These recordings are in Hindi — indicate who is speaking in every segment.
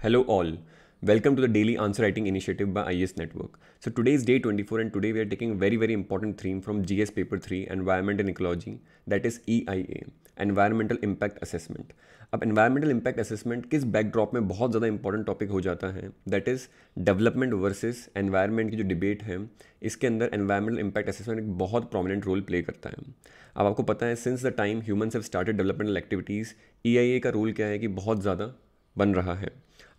Speaker 1: Hello all. Welcome to the daily answer writing initiative by IES Network. So today is day 24 and today we are taking a very important theme from GS paper 3 Environment and Ecology, that is EIA, Environmental Impact Assessment. अब environmental impact assessment किस बैकड्रॉप में बहुत ज़्यादा इंपॉर्टेंट टॉपिक हो जाता है, that is development versus environment की जो डिबेट है, इसके अंदर एनवायरमेंटल इम्पैक्ट असेसमेंट एक बहुत प्रोमिनेंट रोल प्ले करता है. अब आपको पता है since the time humans have started developmental activities, EIA का रोल क्या है कि बहुत ज़्यादा बन रहा है.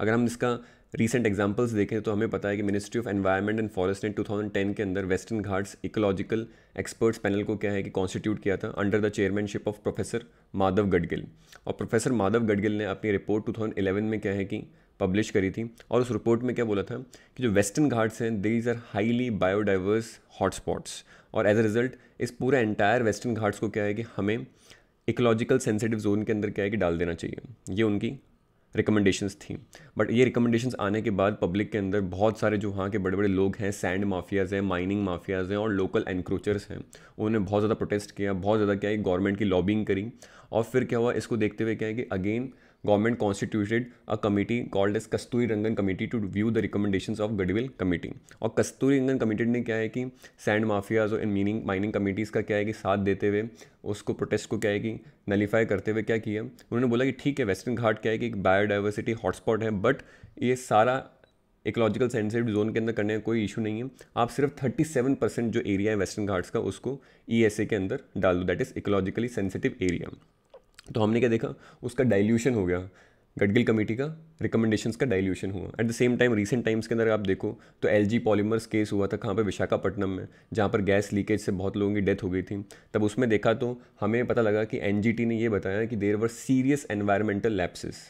Speaker 1: अगर हम इसका रीसेंट एग्जांपल्स देखें तो हमें पता है कि ministry of environment and forest ने 2010 के अंदर western Ghats ecological experts panel को क्या है कि कॉन्स्टिट्यूट किया था under the chairmanship of professor Madhav Gadgil. और प्रोफेसर माधव गडगिल ने अपनी रिपोर्ट 2011 में क्या है कि पब्लिश करी थी और उस रिपोर्ट में क्या बोला था कि जो वेस्टर्न घाट्स हैं these are highly biodiverse hotspots, और एज अ रिजल्ट इस पूरे एंटायर वेस्टर्न घाट्स को क्या है कि हमें इकोलॉजिकल सेंसिटिव जोन के अंदर क्या है कि डाल देना चाहिए. ये उनकी रिकमेंडेशंस थी. बट ये रिकमेंडेशंस आने के बाद पब्लिक के अंदर बहुत सारे जो वहाँ के बड़े बड़े लोग हैं, सैंड माफियाज़ हैं, माइनिंग माफियाज़ हैं और लोकल एनक्रोचर्स हैं, उन्होंने बहुत ज़्यादा प्रोटेस्ट किया, बहुत ज़्यादा क्या है गवर्नमेंट की लॉबिंग करी. और फिर क्या हुआ, इसको देखते हुए क्या है कि again government constituted a committee called as Kasturi Rangan committee to view the recommendations of Gadgil committee. और कस्तूरी रंगन कमेटी ने क्या है कि सैंड माफियाज़ और इन माइनिंग कमेटीज़ का क्या है कि साथ देते हुए उसको प्रोटेस्ट को क्या है कि नलीफाई करते हुए क्या किया, उन्होंने बोला कि ठीक है वेस्टर्न घाट क्या है कि एक बायोडाइवर्सिटी हॉटस्पॉट है, बट ये सारा इकोलॉजिकल सेंसिटिव जोन के अंदर करने का कोई इशू नहीं है. आप सिर्फ 37% जो एरिया है वेस्टर्न घाट्स का उसको ESA के अंदर डाल दो, that is ecologically sensitive area. तो हमने क्या देखा, उसका डाइल्यूशन हो गया, गडगिल कमेटी का रिकमेंडेशंस का डाइल्यूशन हुआ. Eight the same time recent times के अंदर आप देखो तो LG पॉलीमर्स केस हुआ था कहाँ पे, विशाखापट्टनम में, जहाँ पर गैस लीकेज से बहुत लोगों की डेथ हो गई थी. तब उसमें देखा तो हमें पता लगा कि NGT ने ये बताया कि there were serious environmental lapses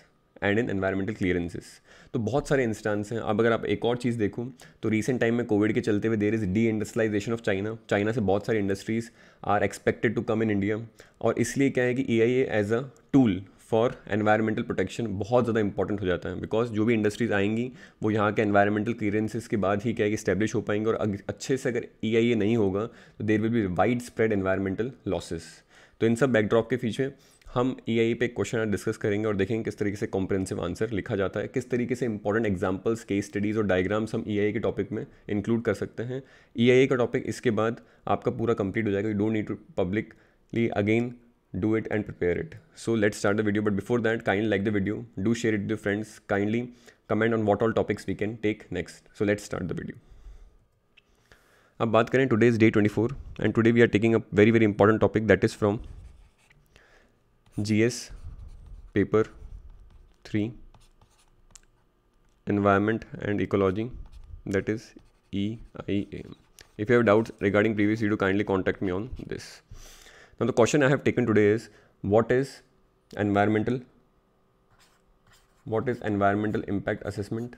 Speaker 1: and in environmental clearances. तो बहुत सारे इंस्टांस हैं. अब अगर आप एक और चीज़ देखो तो रीसेंट टाइम में कोविड के चलते हुए there is deindustrialization of China से बहुत सारी industries are expected to come in India. और इसलिए क्या है कि EIA as a tool for environmental protection बहुत ज़्यादा इंपॉर्टेंट हो जाता है, बिकॉज जो भी इंडस्ट्रीज़ आएंगी वो यहाँ के एनवायरमेंटल क्लियरेंसेस के बाद ही क्या है कि स्टैब्लिश हो पाएंगे. और अच्छे से अगर EIA नहीं होगा तो there will be wide spread environmental losses. तो इन सब बैकड्रॉप के पीछे हम EIA पे एक क्वेश्चन डिस्कस करेंगे और देखेंगे किस तरीके से कॉम्प्रिहेंसिव आंसर लिखा जाता है, किस तरीके से इंपॉर्टेंट एग्जांपल्स, केस स्टडीज़ और डायग्राम्स हम EIA के टॉपिक में इंक्लूड कर सकते हैं. EIA का टॉपिक इसके बाद आपका पूरा कंप्लीट हो जाएगा. You don't need to publicly again do it and prepare it. So let's start the video, but before that kindly like the video, do share it with your friends, kindly comment on what all topics we can take next. So let's start the video. अब बात करें today is day 24 and today we are taking a very important topic that is from GS paper 3 environment and ecology, that is EIA. If you have doubts regarding previous video, kindly contact me on this. Now the question I have taken today is what is environmental impact assessment.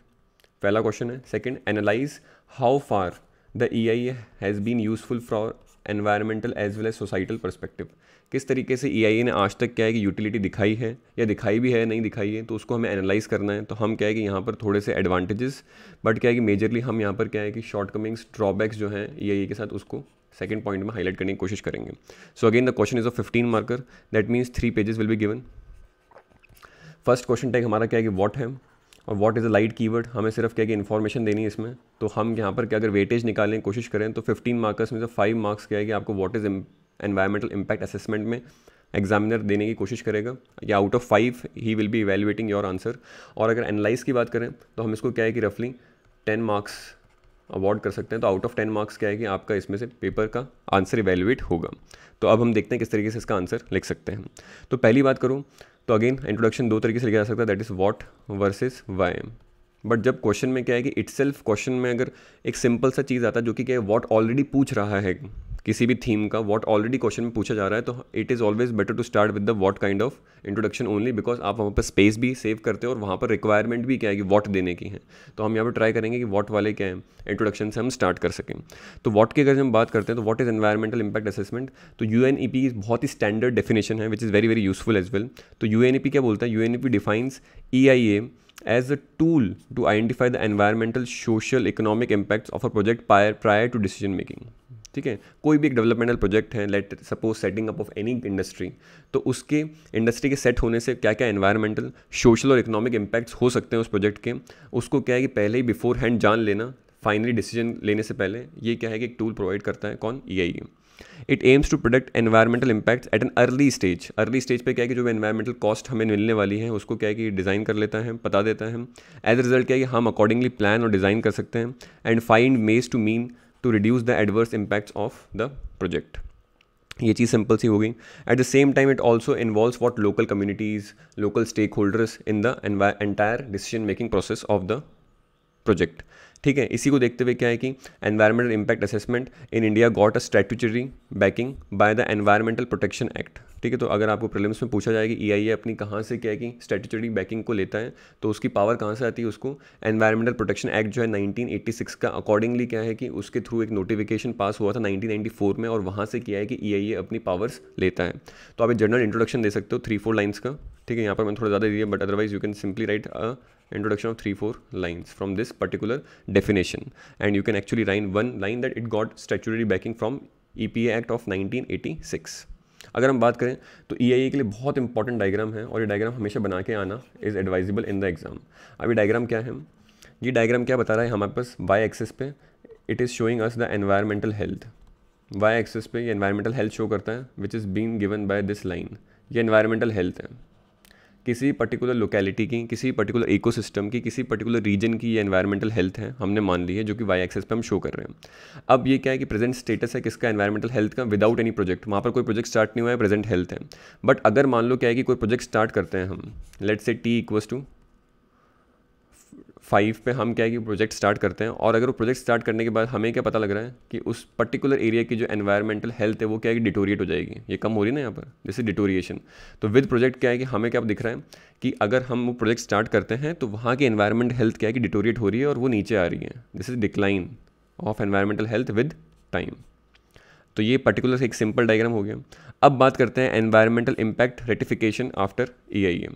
Speaker 1: पहला क्वेश्चन है. Second, analyze how far the EIA has been useful for environmental as well as societal perspective. किस तरीके से EIA ने आज तक क्या है कि यूटिलिटी दिखाई है या दिखाई भी है नहीं दिखाई है, तो उसको हमें एनालाइज करना है. तो हम क्या है कि यहाँ पर थोड़े से एडवांटेजेस, बट क्या है कि मेजरली हम यहाँ पर क्या है कि शॉर्टकमिंग्स, ड्रॉबैक्स जो हैं EIA के साथ उसको सेकंड पॉइंट में हाईलाइट करने की कोशिश करेंगे. So again the question is of 15 marker, that means 3 pages will be given. First question tag हमारा क्या है कि व्हाट है, और what is a light keyword. हमें सिर्फ क्या है कि इन्फॉर्मेशन देनी है इसमें. तो हम यहाँ पर क्या अगर वेटेज निकालने की कोशिश करें तो 15 मार्कर्स में से 5 मार्क्स क्या है कि आपको what is environmental impact assessment में एग्जामिनर देने की कोशिश करेगा, या out of 5 he will be evaluating your answer. और अगर एनालाइज की बात करें तो हम इसको क्या है कि रफली 10 मार्क्स अवॉर्ड कर सकते हैं. तो आउट ऑफ 10 मार्क्स क्या है कि आपका इसमें से पेपर का आंसर इवेल्युएट होगा. तो अब हम देखते हैं किस तरीके से इसका आंसर लिख सकते हैं. तो पहली बात करूं तो अगेन इंट्रोडक्शन 2 तरीके से लिखा जा सकता है, that is what versus why. But जब क्वेश्चन में क्या है कि इटसेल्फ क्वेश्चन में अगर एक सिंपल सा चीज़ आता है जो कि क्या है व्हाट ऑलरेडी पूछ रहा है, किसी भी थीम का व्हाट ऑलरेडी क्वेश्चन में पूछा जा रहा है, तो it is always better to start with the what kind of introduction only, because आप वहाँ पर स्पेस भी सेव करते हो और वहाँ पर रिक्वायरमेंट भी क्या है कि व्हाट देने की है. तो हम यहाँ पर ट्राई करेंगे कि व्हाट वाले क्या है इंट्रोडक्शन से हम स्टार्ट कर सकें. तो व्हाट की अगर हम बात करते हैं तो what is environmental impact assessment. तो UNEP बहुत ही स्टैंडर्ड डेफिनेशन है which is very useful as well. तो UNEP क्या बोलता है, UNEP defines EIA as a tool to identify the environmental, social, economic impacts of a project prior to decision making. ठीक है, कोई भी एक डेवलपमेंटल प्रोजेक्ट है, let suppose setting up of any industry, तो उसके इंडस्ट्री के सेट होने से क्या क्या एनवायरमेंटल, सोशल और इकोनॉमिक इम्पैक्ट्स हो सकते हैं उस प्रोजेक्ट के, उसको क्या है कि पहले ही बिफोर हैंड जान लेना, फाइनली डिसीजन लेने से पहले, ये क्या है कि एक टूल प्रोवाइड करता है कौन, EIA। It aims to product environmental impacts at an early stage. Early stage पे क्या है कि जो एनवायरमेंटल कॉस्ट हमें मिलने वाली है उसको क्या है कि डिज़ाइन कर लेता है, बता देता है। एज अ रिजल्ट क्या है कि हम अकॉर्डिंगली प्लान और डिज़ाइन कर सकते हैं and find ways to mean to reduce the adverse impacts of the project. ये चीज़ सिंपल सी हो गई। At the same time it also involves what local communities, local stakeholders in the entire decision making process of the project. ठीक है, इसी को देखते हुए क्या है कि environmental impact assessment in India got a statutory backing by the environmental protection act. ठीक है, तो अगर आपको प्रीलिम्स में पूछा जाएगा कि EIA अपनी कहाँ से क्या है कि स्टैट्यूटरी बैकिंग को लेता है, तो उसकी पावर कहाँ से आती है, उसको एनवायरमेंटल प्रोटेक्शन एक्ट जो है 1986 का अकॉर्डिंगली क्या है कि उसके थ्रू एक नोटिफिकेशन पास हुआ था 1994 में, और वहाँ से क्या है कि EIA अपनी पावर्स लेता है। तो आप एक जनरल इंट्रोडक्शन दे सकते हो 3-4 लाइन्स का। ठीक है, यहाँ पर मैंने थोड़ा ज़्यादा दिया, but otherwise you can simply right a introduction of 3-4 lines from this particular definition, and you can actually write one line that it got statutory backing from EPA Act of 1986। अगर हम बात करें तो EIA के लिए बहुत इंपॉर्टेंट डायग्राम है, और ये डायग्राम हमेशा बना के आना is advisable in the exam. अभी डायग्राम क्या है, ये डायग्राम क्या बता रहा है हमारे पास, वाई एक्सिस पे it is showing us the environmental health. Y axis पे ये एनवायरमेंटल हेल्थ शो करता है which is been given by this line. ये एनवायरमेंटल हेल्थ है किसी पर्टिकुलर लोकेलिटी की, किसी पर्टिकुलर इकोसिस्टम की, किसी पर्टिकुलर रीजन की ये एनवायरमेंटल हेल्थ है, हमने मान ली है, जो कि वाई एक्सेस पे हम शो कर रहे हैं। अब ये क्या है कि प्रेजेंट स्टेटस है किसका, एनवायरमेंटल हेल्थ का, विदाउट एनी प्रोजेक्ट। वहाँ पर कोई प्रोजेक्ट स्टार्ट नहीं हुआ है, प्रेजेंट हेल्थ है। बट अगर मान लो क्या है कि कोई प्रोजेक्ट स्टार्ट करते हैं हम, लेट्स से T=5 पे हम क्या है कि प्रोजेक्ट स्टार्ट करते हैं, और अगर वो प्रोजेक्ट स्टार्ट करने के बाद हमें क्या पता लग रहा है कि उस पर्टिकुलर एरिया की जो एनवायरमेंटल हेल्थ है वो क्या है कि डिटोरिएट हो जाएगी, ये कम हो रही है ना यहाँ पर, जैसे डिटोरिएशन। तो विद प्रोजेक्ट क्या है कि हमें क्या दिख रहा है कि अगर हम वो प्रोजेक्ट स्टार्ट करते हैं तो वहाँ की एनवायरमेंट हेल्थ क्या है कि डिटोरिएट हो रही है और वो नीचे आ रही है। This is decline of environmental health with time. तो ये पर्टिकुलर एक सिंपल डायग्राम हो गया। अब बात करते हैं environmental impact ratification after EIA।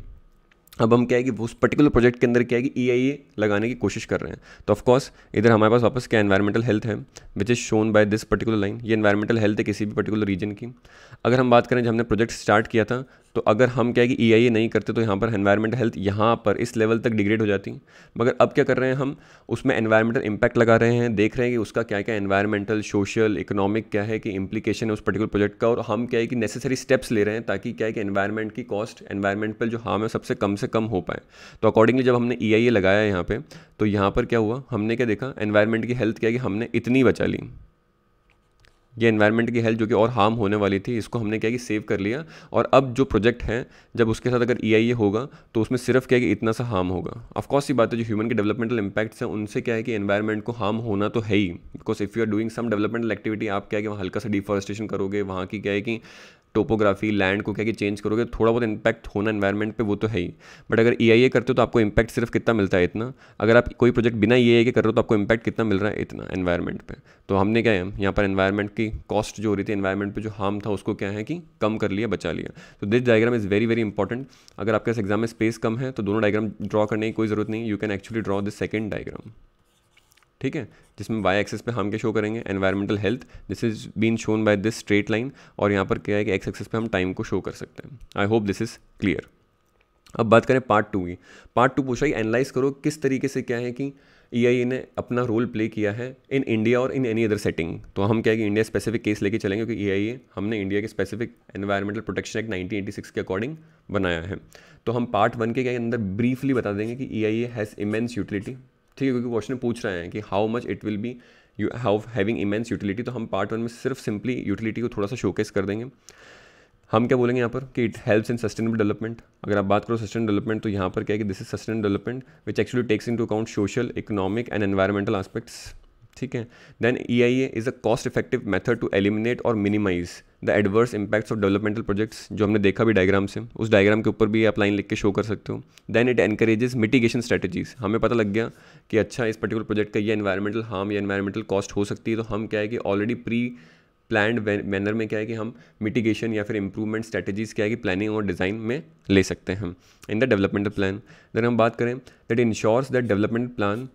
Speaker 1: अब हम क्या है कि उस पर्टिकुलर प्रोजेक्ट के अंदर क्या है कि EIA लगाने की कोशिश कर रहे हैं। तो ऑफकोर्स इधर हमारे पास वापस क्या एनवायरमेंटल हेल्थ है which is shown by this particular line. ये एनवायरमेंटल हेल्थ है किसी भी पर्टिकुलर रीजन की। अगर हम बात करें जब हमने प्रोजेक्ट स्टार्ट किया था, तो अगर हम क्या है कि EIA नहीं करते तो यहाँ पर एनवायरमेंटल हेल्थ यहाँ पर इस लेवल तक डिग्रेड हो जाती। मगर अब क्या कर रहे हैं हम, उसमें एनवायरमेंटल इम्पैक्ट लगा रहे हैं, देख रहे हैं कि उसका क्या क्या एनवायरमेंटल, सोशल, इकोनॉमिक क्या है कि इम्प्लीकेशन है उस पर्टिकुलर प्रोजेक्ट का, और हम क्या है कि नेसेसरी स्टेप्स ले रहे हैं ताकि क्या है कि एनवायरमेंट की कॉस्ट, एनवायरमेंट पर जो हार्म है सबसे कम हो पाए। तो अकॉर्डिंगली जब हमने EIA लगाया यहाँ पे, तो यहाँ पर क्या हुआ, हमने क्या देखा, एनवायरमेंट की हेल्थ क्या है कि हमने इतनी बचा ली। ये एनवायरनमेंट की हेल्थ जो कि और हार्म होने वाली थी, इसको हमने क्या कि सेव कर लिया। और अब जो प्रोजेक्ट है जब उसके साथ अगर EIA होगा तो उसमें सिर्फ क्या है कि इतना सा हार्म होगा। ऑफकोर्स ये बात है, जो ह्यूमन के डेवलपमेंटल इम्पैक्ट्स हैं उनसे क्या है कि एनवायरनमेंट को हार्म होना तो है ही, because if you are doing some developmental activity, आप क्या है कि वहाँ हल्का सा डिफॉरेस्टेशन करोगे, वहाँ की क्या है कि टोपोग्राफी, लैंड को क्या कि चेंज करोगे, थोड़ा बहुत इम्पैक्ट होना एनवायरनमेंट पे वो तो है ही। बट अगर EIA करते हो तो आपको इम्पैक्ट सिर्फ कितना मिलता है, इतना। अगर आप कोई प्रोजेक्ट बिना EIA के कर रहे हो तो आपको इम्पैक्ट कितना मिल रहा है, इतना एनवायरनमेंट पे। तो हमने क्या है यहाँ पर एनवायरनमेंट की कॉस्ट जो हो रही थी, एनवायरनमेंट पे जो हार्म था उसको क्या है कि कम कर लिया, बचा लिया। तो this diagram is very very important. अगर आपके पास एग्जाम में स्पेस कम है तो दोनों डायग्राम ड्रॉ करने की कोई ज़रूरत नहीं, you can actually draw this second diagram. ठीक है, जिसमें वाई एक्सेस पे हम क्या शो करेंगे, environmental health, this is been shown by this straight line, और यहाँ पर क्या है कि एक्स एक्सेस पे हम टाइम को शो कर सकते हैं। I hope this is clear. अब बात करें पार्ट 2 की। पार्ट 2 पूछा कि एनालाइज करो किस तरीके से क्या है कि EIA ने अपना रोल प्ले किया है इन इंडिया और इन एनी अदर सेटिंग। तो हम क्या है कि इंडिया स्पेसिफिक केस लेके चलेंगे, क्योंकि EIA हमने इंडिया के स्पेसिफिक एनवायरमेंटल प्रोटेक्शन एक्ट 1986 के अकॉर्डिंग बनाया है। तो हम पार्ट 1 के अंदर ब्रीफली बता देंगे कि EIA हैज़ इमेंस यूटिलिटी। ठीक है, क्योंकि क्वेश्चन पूछ रहे हैं कि how much it will be you having immense utility. तो हम पार्ट 1 में सिर्फ सिंपली यूटिलिटी को थोड़ा सा शोकेस कर देंगे। हम क्या बोलेंगे यहाँ पर कि it helps in sustainable development. अगर आप बात करो सस्टेनेबल डेवलपमेंट, तो यहाँ पर क्या है कि this is sustainable development which actually takes into account social, economic and environmental aspects. ठीक है, then EIA is a cost effective method to eliminate और minimise the adverse impacts of developmental projects, जो हमने देखा भी डायग्राम से, उस डायग्राम के ऊपर भी आप लाइन लिख के शो कर सकते हो। Then it encourages mitigation strategies. हमें पता लग गया कि अच्छा इस पर्टिकुलर प्रोजेक्ट का ये एनवायरमेंटल हार्म या एनवायरमेंटल कॉस्ट हो सकती है, तो हम क्या है कि ऑलरेडी प्री प्लान्ड मैनर में क्या है कि हम मिटिगेशन या फिर इंप्रूवमेंट स्ट्रेटजीज़ क्या है कि प्लानिंग और डिज़ाइन में ले सकते हैं in the developmental plan. Then हम बात करें that ensures that development plan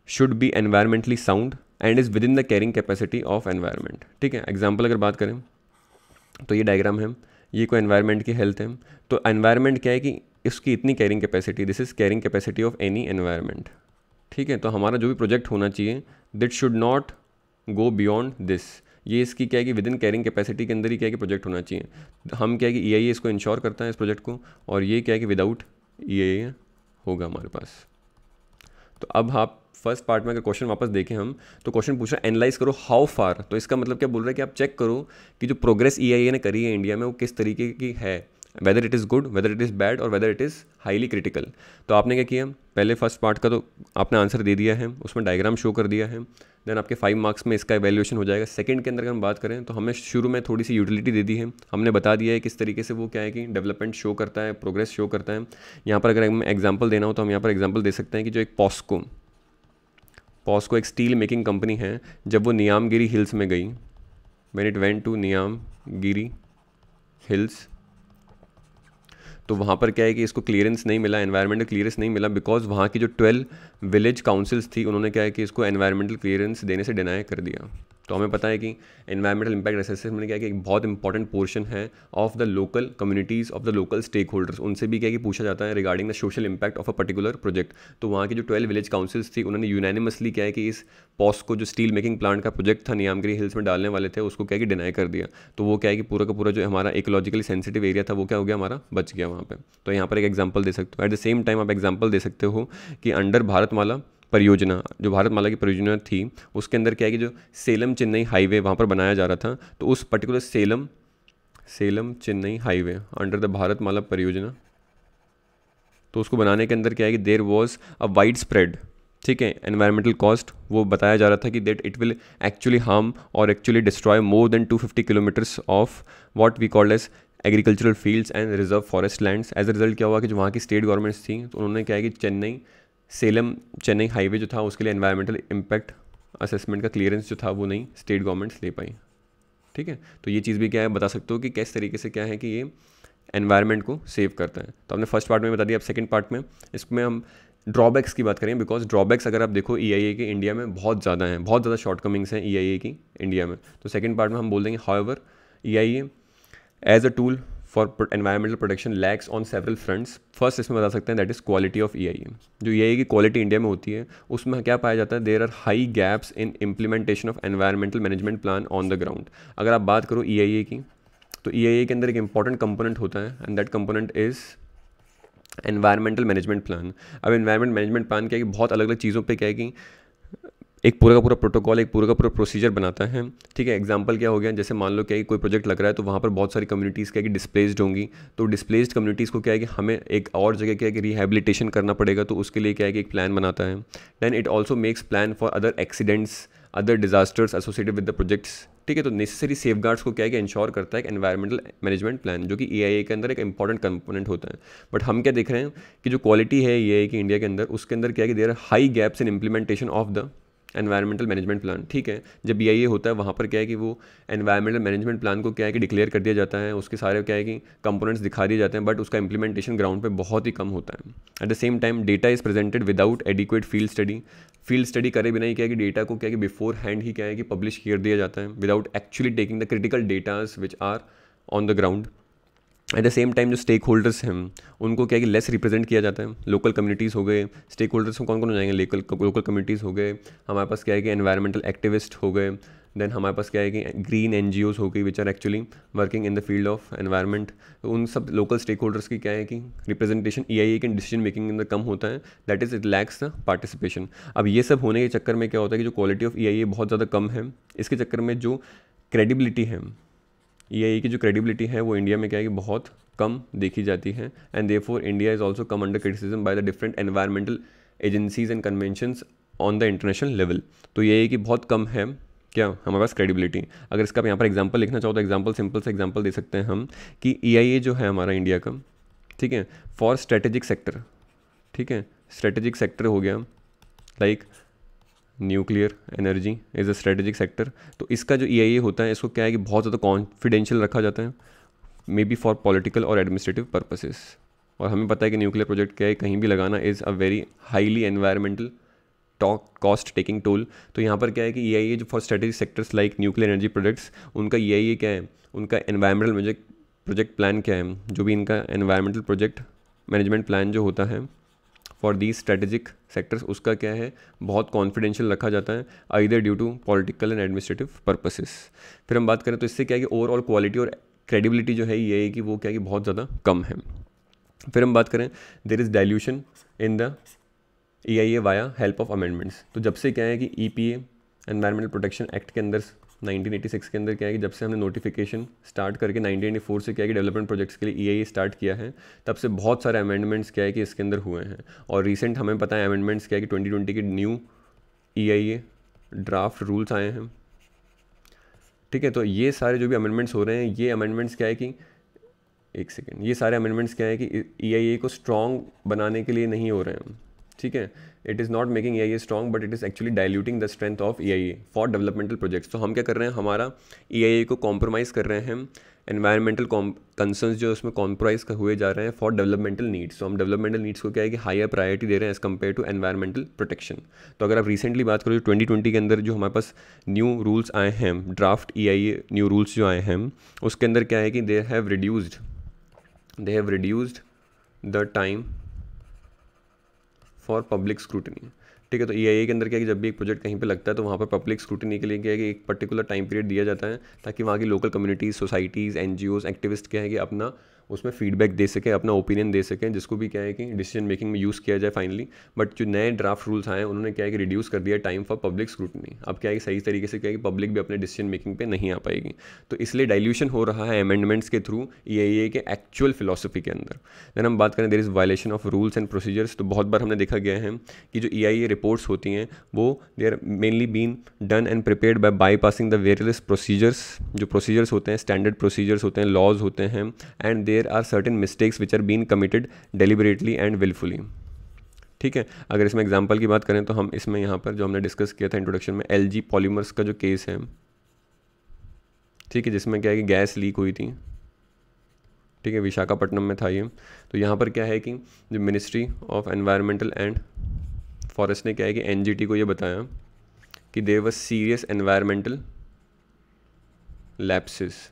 Speaker 1: should be environmentally sound and is within the carrying capacity of environment. ठीक है, एग्जाम्पल अगर बात करें तो ये डायग्राम है, ये कोई एनवायरनमेंट की हेल्थ है। तो एनवायरनमेंट क्या है कि इसकी इतनी carrying capacity, this is carrying capacity of any environment. ठीक है, तो हमारा जो भी प्रोजेक्ट होना चाहिए that should not go beyond this. ये इसकी क्या है कि विद इन कैरिंग कैपेसिटी के अंदर ही क्या है कि प्रोजेक्ट होना चाहिए। हम क्या है कि EIA इसको इंश्योर करता है इस प्रोजेक्ट को, और ये क्या है कि विदाउट EIA होगा हमारे पास। तो अब आप फर्स्ट पार्ट में अगर क्वेश्चन वापस देखें हम, तो क्वेश्चन पूछ रहा है एनालाइज करो हाउ फार। तो इसका मतलब क्या बोल रहा है कि आप चेक करो कि जो प्रोग्रेस EIA ने करी है इंडिया में वो किस तरीके की है, whether it is good, whether it is bad, और whether it is highly critical. तो आपने क्या किया, पहले फर्स्ट पार्ट का तो आपने आंसर दे दिया है, उसमें डायग्राम शो कर दिया है, देन आपके 5 मार्क्स में इसका एवेल्यूएशन हो जाएगा। सेकंड के अंदर अगर हम बात करें तो हमें शुरू में थोड़ी सी यूटिलिटी दे दी है, हमने बता दिया है किस तरीके से वो क्या है कि डेवलपमेंट शो करता है, प्रोग्रेस शो करता है। यहाँ पर अगर हमें एग्जाम्पल देना हो तो हम यहाँ पर एग्जाम्पल दे सकते हैं कि जो एक पॉस्को एक स्टील मेकिंग कंपनी है, जब वो नियामगिरी हिल्स में गई, when it went to Niyamgiri hills, तो वहाँ पर क्या है कि इसको क्लियरेंस नहीं मिला, एनवायरमेंटल क्लियरेंस नहीं मिला, बिकॉज वहाँ की जो 12 विलेज काउंसिल्स थी उन्होंने क्या है कि इसको एनवायरमेंटल क्लियरेंस देने से डिनाई कर दिया। तो हमें पता है कि एनवायरमेंटल इम्पैक्ट असेसमेंट में क्या है कि एक बहुत इंपॉर्टेंट पोर्शन है of the local communities, of the local stakeholders, उनसे भी क्या है कि पूछा जाता है regarding the social impact of a particular project. तो वहाँ की जो 12 विलेज काउंसिल्स थी उन्होंने यूनानिमसली क्या है कि इस पॉस्को जो स्टील मेकिंग प्लांट का प्रोजेक्ट था नियामगिरी हिल्स में डालने वाले थे उसको क्या है कि डिनाई कर दिया। तो वो क्या है कि पूरा का पूरा जो हमारा इकोलॉजिकली सेंसिटिव एरिया था वो क्या हो गया, हमारा बच गया वहाँ पे। तो यहाँ पर एक एग्जांपल दे सकते हो। एट द सेम टाइम आप एग्जांपल दे सकते हो कि अंडर भारतमाला परियोजना, जो भारतमाला की परियोजना थी उसके अंदर क्या है कि जो सेलम चेन्नई हाईवे वहाँ पर बनाया जा रहा था, तो उस particular Salem Chennai highway under the Bharatmala Pariyojana, तो उसको बनाने के अंदर क्या है कि there was a wide spread, ठीक है, एनवायरमेंटल कॉस्ट वो बताया जा रहा था कि that it will actually harm और actually destroy more than 250 kilometres of what we called as agricultural fields and reserve forest lands. As a result क्या हुआ कि जो वहाँ की स्टेट गवर्नमेंट्स थी तो उन्होंने क्या है कि सेलम चेन्नई हाईवे जो था उसके लिए एनवायरमेंटल इम्पैक्ट असेसमेंट का क्लियरेंस जो था वो नहीं स्टेट गवर्नमेंट्स ले पाई। ठीक है, तो ये चीज़ भी क्या है बता सकते हो कि किस तरीके से क्या है कि ये एनवायरनमेंट को सेव करता है। तो आपने फर्स्ट पार्ट में बता दिया। अब सेकंड पार्ट में इसमें हम ड्रॉबैक्स की बात करें, बिकॉज ड्रॉबैक्स अगर आप देखो EIA के इंडिया में बहुत ज़्यादा हैं, बहुत ज़्यादा शॉर्टकमिंग्स हैं EIA की इंडिया में। तो सेकंड पार्ट में हम बोल देंगे however EIA as a tool for environmental protection lacks on several fronts. First इसमें बता सकते हैं that is quality of EIA। जो EIA की क्वालिटी इंडिया में होती है उसमें क्या पाया जाता है, there are high gaps in implementation of environmental management plan on the ground. अगर आप बात करो EIA की तो EIA के अंदर एक इंपॉर्टेंट कंपोनेंट होता है and that component is environmental management plan. अब एनवायरमेंट मैनेजमेंट प्लान क्या है कि बहुत अलग अलग चीज़ों पे क्या है कि एक पूरा का पूरा प्रोटोकॉल, एक पूरा का पूरा प्रोसीजर बनाता है। ठीक है, एग्जांपल क्या हो गया, जैसे मान लो क्या है कोई प्रोजेक्ट लग रहा है तो वहाँ पर बहुत सारी कम्युनिटीज़ क्या है कि डिस्प्लेस्ड होंगी, तो डिस्प्लेस्ड कम्युनिटीज़ को क्या है कि हमें एक और जगह क्या है कि रिहेबिलिटेशन करना पड़ेगा, तो उसके लिए क्या है कि एक प्लान बनाता है। Then it also makes plan for other accidents, other disasters associated with the projects. ठीक है, तो नेसेसरी सेफगार्ड्स को क्या है कि इंश्योर करता है एक एनवायरमेंटल मैनेजमेंट प्लान, जो कि EIA के अंदर एक इंपॉर्टेंट कंपोनेंट होता है। बट हम क्या देख रहे हैं कि जो क्वालिटी है EIA की इंडिया के अंदर, उसके अंदर क्या है कि there are high gaps in implementation of the environmental management plan. ठीक है, जब EIA होता है वहाँ पर क्या है कि वो एनवायरमेंटल मैनेजमेंट प्लान को क्या है कि डिक्लेयर कर दिया जाता है, उसके सारे क्या है कि कंपोनेंट्स दिखा दिए जाते हैं, बट उसका इंप्लीमेंटेशन ग्राउंड पे बहुत ही कम होता है। At the same time data is presented without adequate field study. Field study करे बिना ही क्या है कि डेटा को क्या है कि बिफोर हैंड ही क्या है कि पब्लिश कर दिया जाता है without actually taking the critical datas which are on the ground. At the same time जो स्टेक होल्डर्स हैं उनको क्या है कि लेस रिप्रेजेंट किया जाता है। लोकल कम्युनिटीज़ हो गए, स्टेक होल्डर्स में कौन कौन हो जाएंगे, लोकल कम्युनिटीज़ हो गए, हमारे पास क्या है कि एनवायरमेंटल एक्टिविस्ट हो गए, देन हमारे पास क्या है कि ग्रीन NGOs हो गई which are actually working in the field of environment. तो उन सब लोकल स्टेक होल्डर्स की क्या है कि रिप्रेजेंटेशन EIA के डिसीजन मेकिंग के अंदर कम होता है, that is it lacks the participation. अब ये सब होने के चक्कर में क्या होता है कि जो क्वालिटी ऑफ EIA बहुत ज़्यादा कम है, इसके चक्कर में जो क्रेडिबिलिटी है EIA की, जो क्रेडिबिलिटी है वो इंडिया में क्या है कि बहुत कम देखी जाती है, and therefore India is also come under criticism by the different environmental agencies and conventions on the international level. तो EIA की बहुत कम है क्या हमारे पास क्रेडिबिलिटी। अगर इसका आप यहाँ पर एग्जांपल लिखना चाहो तो एग्जांपल सिंपल से एग्जांपल दे सकते हैं हम कि EIA जो है हमारा इंडिया का, ठीक है, फॉर स्ट्रेटेजिक सेक्टर, ठीक है, स्ट्रेटेजिक सेक्टर हो गया like nuclear energy is a strategic sector. तो इसका जो EIA होता है इसको क्या है कि बहुत ज़्यादा कॉन्फिडेंशियल रखा जाता है, मे बी फॉर पॉलिटिकल और एडमिनिस्ट्रेटिव पर्पसेस। और हमें पता है कि न्यूक्लियर प्रोजेक्ट क्या है कहीं भी लगाना is a very highly environmental cost taking toll. तो यहाँ पर क्या है कि EIA जो for strategic sectors like nuclear energy projects, उनका EIA क्या है, उनका एनवायरमेंटल प्रोजेक्ट प्लान क्या है, जो भी इनका एनवायरमेंटल प्रोजेक्ट मैनेजमेंट प्लान जो होता है फॉर दीज स्ट्रेटेजिक सेक्टर्स, उसका क्या है, बहुत कॉन्फिडेंशियल रखा जाता है, either due to political and administrative purposes. फिर हम बात करें तो इससे क्या है कि ओवरऑल क्वालिटी और क्रेडिबिलिटी जो है ये है कि वो क्या है कि बहुत ज़्यादा कम है। फिर हम बात करें there is dilution in the EIA via help of amendments. तो जब से क्या है कि EPA एनवायरमेंटल प्रोटेक्शन एक्ट के अंदर 1986 के अंदर क्या है कि जब से हमने नोटिफिकेशन स्टार्ट करके 1994 से क्या है कि डेवलपमेंट प्रोजेक्ट्स के लिए EIA स्टार्ट किया है, तब से बहुत सारे अमेंडमेंट्स क्या है कि इसके अंदर हुए हैं। और रिसेंट हमें पता है अमेंडमेंट्स क्या है कि 2020 के न्यू EIA ड्राफ्ट रूल्स आए हैं, ठीक है। तो ये सारे जो भी अमेंडमेंट्स हो रहे हैं, ये अमेंडमेंट्स क्या है कि एक सेकेंड, ये सारे अमेंडमेंट्स क्या है कि EIA को स्ट्रॉन्ग बनाने के लिए नहीं हो रहे हैं, ठीक है। It is not making EIA strong but it is actually diluting the strength of EIA for developmental projects. तो हम क्या कर रहे हैं, हमारा EIA को कॉम्प्रोमाइज़ कर रहे हैं, एनवायरमेंटल कंसर्न्स जो उसमें कॉम्प्रोमाइज़ हुए जा रहे हैं फॉर डेवलपमेंटल नीड्स। तो हम डेवलपमेंटल नीड्स को क्या है कि हायर प्रायोरिटी दे रहे हैं as compare to environmental protection. तो अगर आप रिसेंटली बात करो, 2020 के अंदर जो हमारे पास न्यू रूल्स आए हैं, ड्राफ्ट EIA न्यू रूल्स जो आए हैं, उसके अंदर क्या है कि they have reduced the time for public scrutiny, ठीक है। तो EIA के अंदर क्या है कि जब भी एक प्रोजेक्ट कहीं पे लगता है तो वहाँ पर पब्लिक स्क्रूटनी के लिए क्या है कि एक पर्टिकुलर टाइम पीरियड दिया जाता है, ताकि वहाँ की local communities, societies, NGOs, activist क्या है कि अपना उसमें फीडबैक दे सकें, अपना ओपिनियन दे सकें, जिसको भी क्या है कि डिसीजन मेकिंग में यूज़ किया जाए फाइनली। बट जो नए ड्राफ्ट रूल्स आए हैं उन्होंने क्या है कि रिड्यूस कर दिया टाइम फॉर पब्लिक स्क्रूटनी। अब क्या है कि सही तरीके से क्या है कि पब्लिक भी अपने डिसीजन मेकिंग पे नहीं आ पाएगी। तो इसलिए डाइल्यूशन हो रहा है अमेंडमेंट्स के थ्रू EIA के एक्चुअल फिलॉसफी के अंदर। देन हम बात करें there is violation of rules and procedures. तो बहुत बार हमने देखा गया है कि जो EIA रिपोर्ट्स होती हैं वो they are mainly been done and prepared by bypassing the various procedures. जो प्रोसीजर्स होते हैं, स्टैंडर्ड प्रोसीजर्स होते हैं, लॉज होते हैं, and there are certain mistakes which are been committed deliberately and wilfully, ठीक है। अगर इसमें एग्जांपल की बात करें तो हम इसमें यहाँ पर जो हमने डिस्कस किया था इंट्रोडक्शन में, LG पॉलीमर्स का जो केस है, ठीक है, जिसमें क्या है कि गैस लीक हुई थी, ठीक है, विशाखापट्टनम में था ये। तो यहाँ पर क्या है कि जो ministry of environmental and forest ने क्या है कि NGT को ये बताया कि there was serious environmental lapses,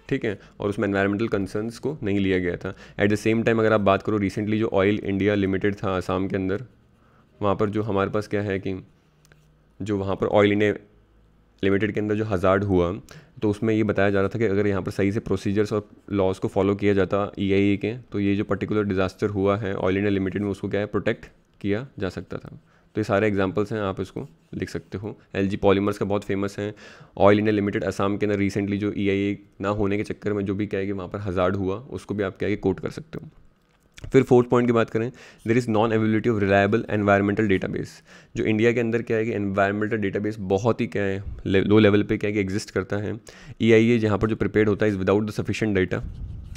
Speaker 1: ठीक है, और उसमें एनवायरमेंटल कंसर्न्स को नहीं लिया गया था। एट द सेम टाइम अगर आप बात करो रिसेंटली जो ऑयल इंडिया लिमिटेड था आसाम के अंदर, वहाँ पर जो हमारे पास क्या है कि जो वहाँ पर ऑयल इंडिया लिमिटेड के अंदर जो हज़ार्ड हुआ, तो उसमें ये बताया जा रहा था कि अगर यहाँ पर सही से प्रोसीजर्स और लॉज को फॉलो किया जाता EIA के, तो ये जो पर्टिकुलर डिज़ास्टर हुआ है ऑयल इंडिया लिमिटेड में, उसको क्या है प्रोटेक्ट किया जा सकता था। तो ये सारे एग्जांपल्स हैं, आप इसको लिख सकते हो। LG पॉलीमर्स का बहुत फेमस है, ऑयल इंडिया लिमिटेड असम के अंदर रिसेंटली जो EIA ना होने के चक्कर में जो भी क्या है कि वहाँ पर हज़ार्ड हुआ, उसको भी आप क्या है कि कोट कर सकते हो। फिर फोर्थ पॉइंट की बात करें, there is non availability of reliable environmental database. जो इंडिया के अंदर क्या है कि एनवायरमेंटल डेटाबेस बहुत ही क्या है लो लेवल पे क्या है कि एग्जिस्ट करता है। EIA जहाँ पर जो प्रिपेयर्ड होता है is without the sufficient data,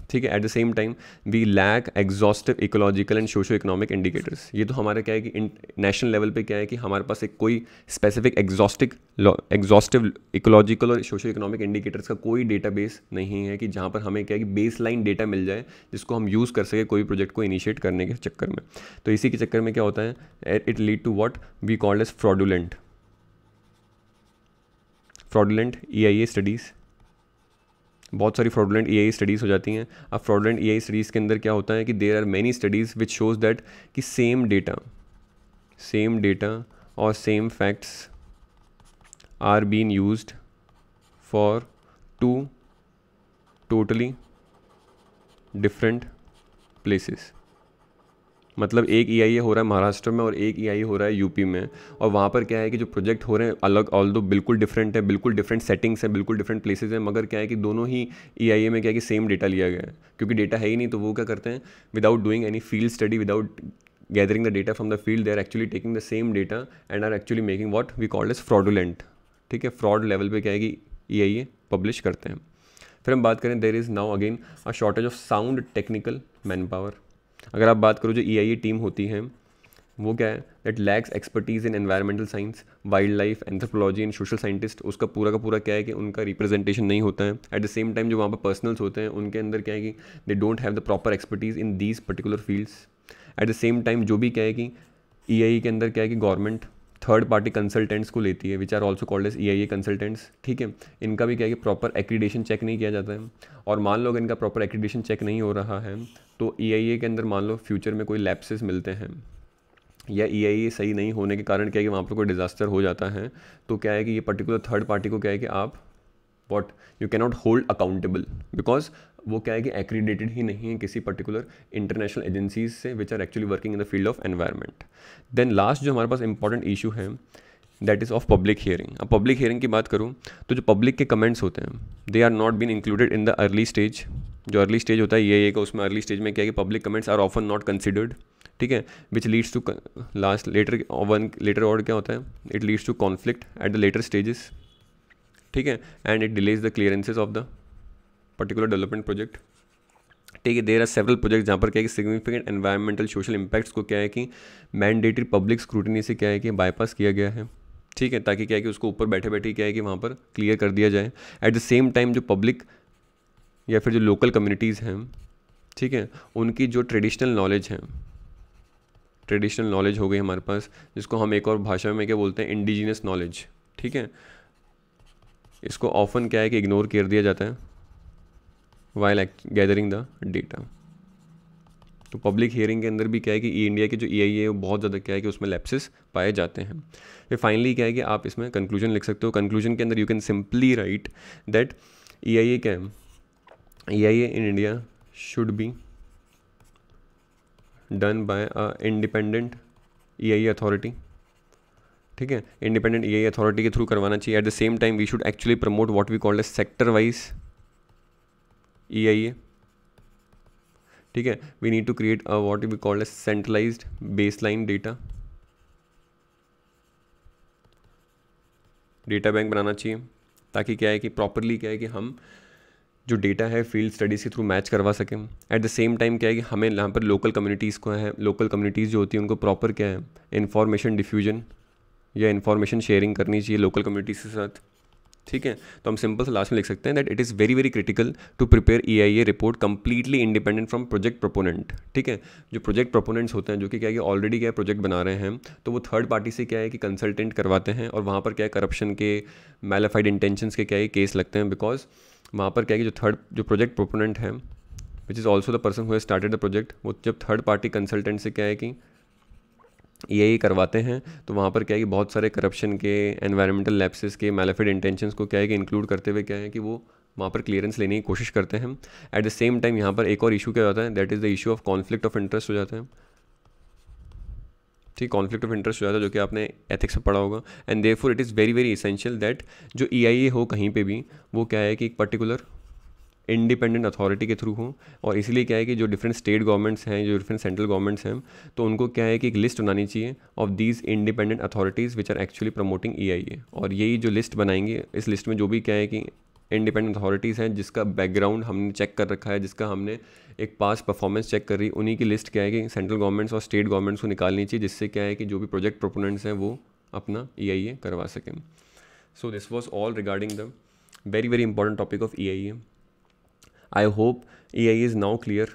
Speaker 1: ठीक है। At the same time we lack exhaustive ecological and socio economic indicators. ये तो हमारा क्या है कि नेशनल लेवल पे क्या है कि हमारे पास एक कोई स्पेसिफिक एग्जॉस्टिव इकोलॉजिकल और सोशो इकोनॉमिक इंडिकेटर्स का कोई डेटाबेस नहीं है कि जहाँ पर हमें क्या है कि बेस लाइन डेटा मिल जाए जिसको हम यूज़ कर सके कोई प्रोजेक्ट को इनिशिएट करने के चक्कर में। तो इसी के चक्कर में क्या होता है, it lead to what we called as fraudulent EIA studies. बहुत सारी फ्रॉडुलेंट EIA स्टडीज़ हो जाती हैं। अब फ्रॉडुलेंट EIA स्टडीज़ के अंदर क्या होता है कि there are many studies which shows that कि सेम डेटा और same facts are been used for 2 totally different places. मतलब एक EIA हो रहा है महाराष्ट्र में और एक EIA हो रहा है यूपी में, और वहाँ पर क्या है कि जो प्रोजेक्ट हो रहे हैं अलग, ऑल्दो बिल्कुल डिफरेंट है, बिल्कुल डिफरेंट सेटिंग्स हैं, बिल्कुल डिफरेंट प्लेसेस हैं, मगर क्या है कि दोनों ही EIA में क्या है कि सेम डेटा लिया गया है। क्योंकि डेटा है ही नहीं, तो वो क्या करते हैं, without doing any field study, without gathering the data from the field, they are actually taking the same data and are actually making what we called as fraudulent, ठीक है। फ्रॉड लेवल पे क्या है कि EIA पब्लिश करते हैं। फिर हम बात करें, there is now again a shortage of sound technical manpower. अगर आप बात करो जो EIA टीम होती है वो क्या है, that lakhs expertise in environmental science, wild life, anthropology and social scientist. उसका पूरा का पूरा क्या है कि उनका रिप्रेजेंटेशन नहीं होता है। एट द सेम टाइम जो वहाँ पर पर्सनल्स होते हैं उनके अंदर क्या है कि they don't have the proper expertise in these particular fields. Eight the same time जो भी क्या है कि EIA के अंदर क्या है कि गवर्नमेंट थर्ड पार्टी कंसल्टेंट्स को लेती है, which are also called as EIA consultants, ठीक है। इनका भी क्या है कि प्रॉपर एक्रीडेशन चेक नहीं किया जाता है, और मान लो अगर इनका प्रॉपर एक्रीडेशन चेक नहीं हो रहा है तो EIA के अंदर मान लो फ्यूचर में कोई लैप्सेस मिलते हैं या EIA सही नहीं होने के कारण क्या है कि वहाँ पर कोई डिज़ास्टर हो जाता है, तो क्या है कि ये पर्टिकुलर थर्ड पार्टी को क्या है कि आप what you cannot hold accountable, because वो क्या है कि एक्रीडेटेड ही नहीं है किसी पर्टिकुलर इंटरनेशनल एजेंसीज से which are actually working in the field of environment. Then last जो हमारे पास इंपॉर्टेंट इशू है that is of public hearing. अब पब्लिक हियरिंग की बात करूँ तो जो पब्लिक के कमेंट्स होते हैं they are not been included in the early stage. जो अर्ली स्टेज होता है EIA का, उसमें अर्ली स्टेज में क्या है कि public comments are often not considered, ठीक है, which leads to last later और क्या होता है, it leads to conflict at the later stages, ठीक है, and it delays the clearances of the particular development project, ठीक है। देयर आर सेवरल प्रोजेक्ट जहाँ पर क्या है कि सिग्निफिकेंट एनवायरमेंटल सोशल इम्पैक्ट्स को क्या है कि मैंडेटरी पब्लिक स्क्रूटनी से क्या है कि बाईपास किया गया है, ठीक है, ताकि क्या है कि उसको ऊपर बैठे बैठे क्या है कि वहाँ पर क्लियर कर दिया जाए। एट द सेम टाइम जो पब्लिक या फिर जो लोकल कम्युनिटीज़ हैं, ठीक है, उनकी जो ट्रेडिशनल नॉलेज है, ट्रेडिशनल नॉलेज हो गई हमारे पास, जिसको हम एक और भाषा में क्या बोलते हैं, इंडिजिनस नॉलेज, ठीक है, इसको ऑफन क्या है कि इग्नोर कर दिया जाता है वाइल गैदरिंग द डेटा। तो पब्लिक हियरिंग के अंदर भी क्या है कि इंडिया के जो EIA है वो बहुत ज़्यादा क्या है कि उसमें लैप्सेस पाए जाते हैं। फिर फाइनली क्या है कि आप इसमें कंक्लूजन लिख सकते हो। कंक्लूजन के अंदर you can simply write that EIA क्या है, EIA in India should be done by a independent EIA authority, ठीक है, इंडिपेंडेंट EIA अथॉरिटी के थ्रू करवाना चाहिए। At the same time we should actually promote what we called as sector wise EIA, ठीक है। We need to create a what we called as centralised baseline data bank बनाना चाहिए, ताकि क्या है कि प्रॉपरली क्या है कि हम जो डेटा है फील्ड स्टडीज़ के थ्रू मैच करवा सकें। एट द सेम टाइम क्या है कि हमें यहाँ पर लोकल कम्युनिटीज़ को है, लोकल कम्युनिटीज़ जो होती है उनको प्रॉपर क्या है इंफॉर्मेशन डिफ्यूजन या इन्फॉर्मेशन शेयरिंग करनी चाहिए लोकल कम्युनिटीज़ के साथ, ठीक है। तो हम सिंपल से लास्ट में लिख सकते हैं that it is very very critical to prepare EIA report completely independent from project proponent, ठीक है। जो प्रोजेक्ट प्रोपोनेंट्स होते हैं जो कि क्या है कि ऑलरेडी क्या है प्रोजेक्ट बना रहे हैं, तो वो थर्ड पार्टी से क्या है कि कंसल्टेंट करवाते हैं, और वहाँ पर क्या है करप्शन के, मैलिफाइड इंटेंशंस के क्या है केस लगते हैं, बिकॉज वहाँ पर क्या है कि जो प्रोजेक्ट प्रोपोनेंट है which is also the person who has started the project, वो जब थर्ड पार्टी कंसल्टेंट से क्या है कि EIA करवाते हैं, तो वहाँ पर क्या है कि बहुत सारे करप्शन के, एनवायरमेंटल लैप्सेस के, मैलिफाइड इंटेंशंस को क्या है कि इंक्लूड करते हुए क्या है कि वो वहाँ पर क्लियरेंस लेने की कोशिश करते हैं। एट द सेम टाइम यहाँ पर एक और इशू क्या होता है that is the issue of conflict of interest हो जाता है, ठीक, कॉन्फ्लिक्ट ऑफ इंटरेस्ट हो जाता है जो कि आपने एथिक्स में पढ़ा होगा। And therefore it is very very essential that जो EIA हो कहीं पे भी वो क्या है कि एक पर्टिकुलर इंडिपेंडेंट अथॉरिटी के थ्रू हो, और इसीलिए क्या है कि जो डिफरेंट स्टेट गवर्नमेंट्स हैं, जो डिफरेंट सेंट्रल गवर्नमेंट्स हैं, तो उनको क्या है कि एक लिस्ट बनानी चाहिए of these independent authorities which are actually promoting EIA। और यही जो लिस्ट बनाएंगे, इस लिस्ट में जो भी क्या है कि इंडिपेंडेंट अथॉरिटीज़ हैं जिसका बैकग्राउंड हमने चेक कर रखा है, जिसका हमने एक पास परफॉर्मेंस चेक कर रही, उन्हीं की लिस्ट क्या है कि सेंट्रल गवर्नमेंट्स और स्टेट गवर्नमेंट्स को निकालनी चाहिए, जिससे क्या है कि जो भी प्रोजेक्ट प्रोपोनेंट्स हैं वो अपना EIA करवा सकें। So this was all regarding the very very important topic of EIA। I hope EIA is now clear.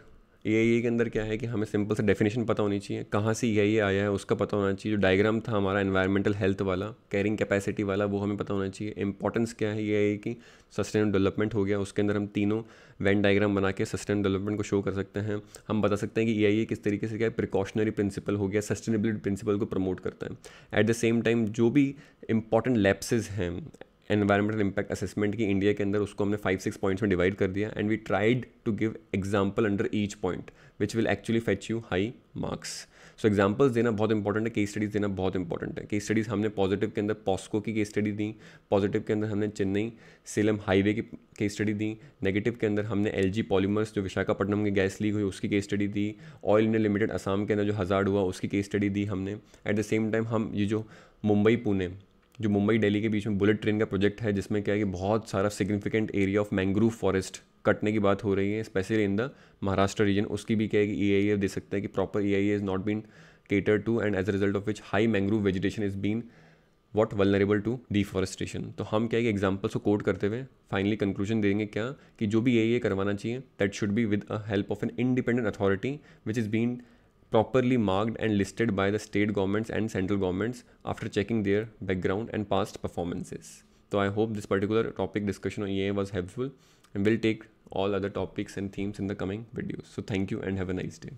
Speaker 1: EIA के अंदर क्या है कि हमें सिंपल से डेफिनेशन पता होनी चाहिए, कहाँ से EIA आया है उसका पता होना चाहिए, जो डायग्राम था हमारा एनवायरमेंटल हेल्थ वाला, कैरिंग कैपेसिटी वाला, वो हमें पता होना चाहिए। इंपॉर्टेंस क्या है EIA की, सस्टेनेबल डेवलपमेंट हो गया, उसके अंदर हम तीनों वेन डायग्राम बना के सस्टेनेबल डेवलपमेंट को शो कर सकते हैं। हम बता सकते हैं कि EIA किस तरीके से क्या है प्रिकॉशनरी प्रिंसिपल हो गया, सस्टेनेबिलिटी प्रिंसिपल को प्रमोट करता है। एट द सेम टाइम जो भी इंपॉर्टेंट लैप्सेस हैं एनवायरमेंटल इम्पैक्ट असेसमेंट की इंडिया के अंदर, उसको हमने 5-6 पॉइंट्स में डिवाइड कर दिया, and we tried to give example under each point which will actually fetch you high marks. So examples देना बहुत इंपॉर्टेंट है, केस स्टडीज़ देना बहुत इंपॉर्टेंट है। केस स्टडीज़ हमने पॉजिटिव के अंदर पॉस्को की केस स्टडी दी, पॉजिटिव के अंदर हमने चेन्नई सेलम हाईवे की केस स्टडी दी, नेगेटिव के अंदर हमने LG पॉलीमर्स जो विशाखापट्टनम की गैस लीक हुई उसकी केस स्टडी दी, ऑयल इंडिया लिमिटेड असम के अंदर जो हज़ार्ड हुआ उसकी केस स्टडी दी हमने। एट द सेम टाइम हम ये जो मुंबई पुणे, जो मुंबई दिल्ली के बीच में बुलेट ट्रेन का प्रोजेक्ट है, जिसमें क्या है कि बहुत सारा significant area of mangrove forest कटने की बात हो रही है, specially in the Maharashtra region, उसकी भी क्या है कि EIA दे सकते हैं कि proper EIA is not been catered to, and as a result of which high mangrove vegetation is being what vulnerable to deforestation। तो हम क्या है कि एग्जाम्पल्स को कोट करते हुए फाइनली कंक्लूजन देंगे क्या कि जो भी EIA करवाना चाहिए that should be with a help of an independent authority which is been properly marked and listed by the state governments and central governments after checking their background and past performances. So I hope this particular topic discussion on EIA was helpful, and we'll take all other topics and themes in the coming videos. So thank you and have a nice day.